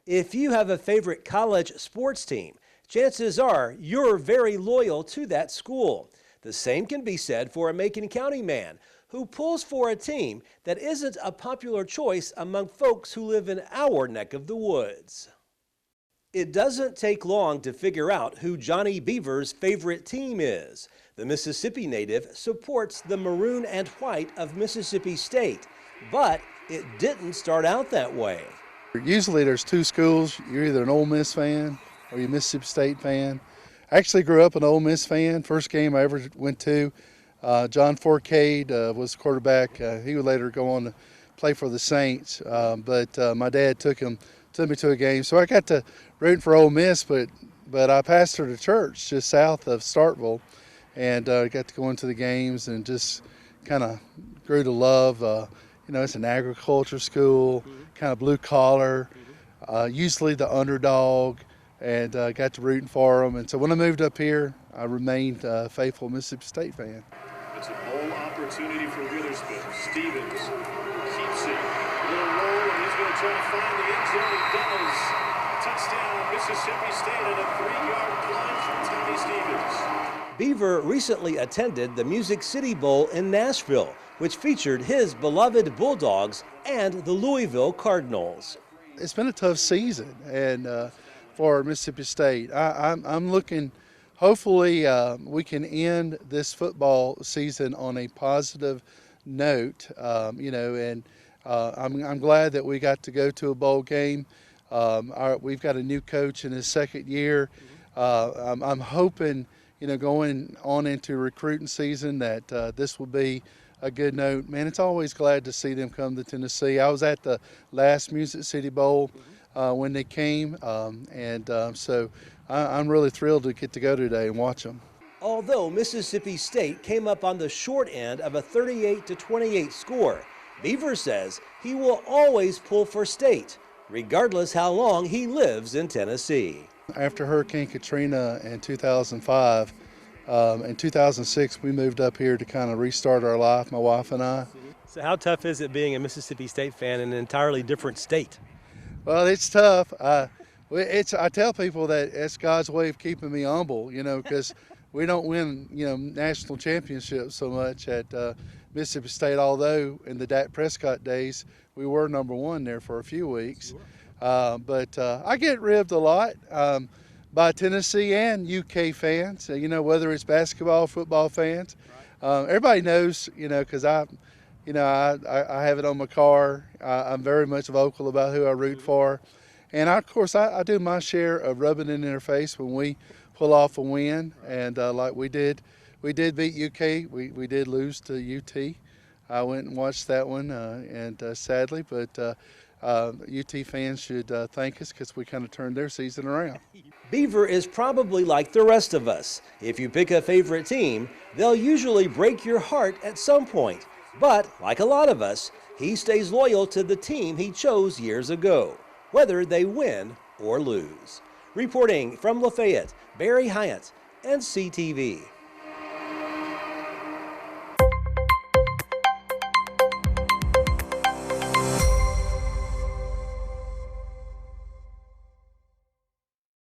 If you have a favorite college sports team, chances are you're very loyal to that school. The same can be said for a Macon County man who pulls for a team that isn't a popular choice among folks who live in our neck of the woods. It doesn't take long to figure out who Johnny Beaver's favorite team is. The Mississippi native supports the maroon and white of Mississippi State, but it didn't start out that way. Usually there's two schools. You're either an Ole Miss fan or you're a Mississippi State fan. I actually grew up an Ole Miss fan. First game I ever went to, John Forcade was the quarterback. He would later go on to play for the Saints, but my dad took me to a game. So I got to rooting for Ole Miss, but I pastored a church just south of Starkville, and got to go into the games and just kind of grew to love. It's an agriculture school, kind of blue collar, usually the underdog, and got to rooting for them. And so when I moved up here, I remained a faithful Mississippi State fan. It's a bowl opportunity for Witherspoon. Stevens keeps it. Little roll, and he's going to try to find the end zone. He does. Touchdown, Mississippi State, and a 3-yard plunge from Tommy Stevens. Beaver recently attended the Music City Bowl in Nashville, which featured his beloved Bulldogs and the Louisville Cardinals. It's been a tough season, and for Mississippi State, I'm looking. Hopefully, we can end this football season on a positive note. And I'm glad that we got to go to a bowl game. We've got a new coach in his second year. I'm hoping, going on into recruiting season, that this will be a good note. Man, it's always glad to see them come to Tennessee. I was at the last Music City Bowl when they came, so I'm really thrilled to get to go today and watch them. Although Mississippi State came up on the short end of a 38-28 score, Beaver says he will always pull for State, regardless how long he lives in Tennessee. After Hurricane Katrina in 2005, in 2006, we moved up here to kind of restart our life, my wife and I. So how tough is it being a Mississippi State fan in an entirely different state? Well, it's tough. I tell people that it's God's way of keeping me humble, because we don't win, national championships so much at Mississippi State, although in the Dak Prescott days, we were number one there for a few weeks. But I get ribbed a lot by Tennessee and UK fans, whether it's basketball, football fans. Everybody knows, because I have it on my car. I'm very much vocal about who I root for. And of course, I do my share of rubbing it in their face when we pull off a win. And like we did beat UK. We did lose to UT. I went and watched that one, and sadly, but UT fans should thank us because we kind of turned their season around. Beaver is probably like the rest of us. If you pick a favorite team, they'll usually break your heart at some point. But, like a lot of us, he stays loyal to the team he chose years ago, whether they win or lose. Reporting from Lafayette, Barry Hyatt, NCTV.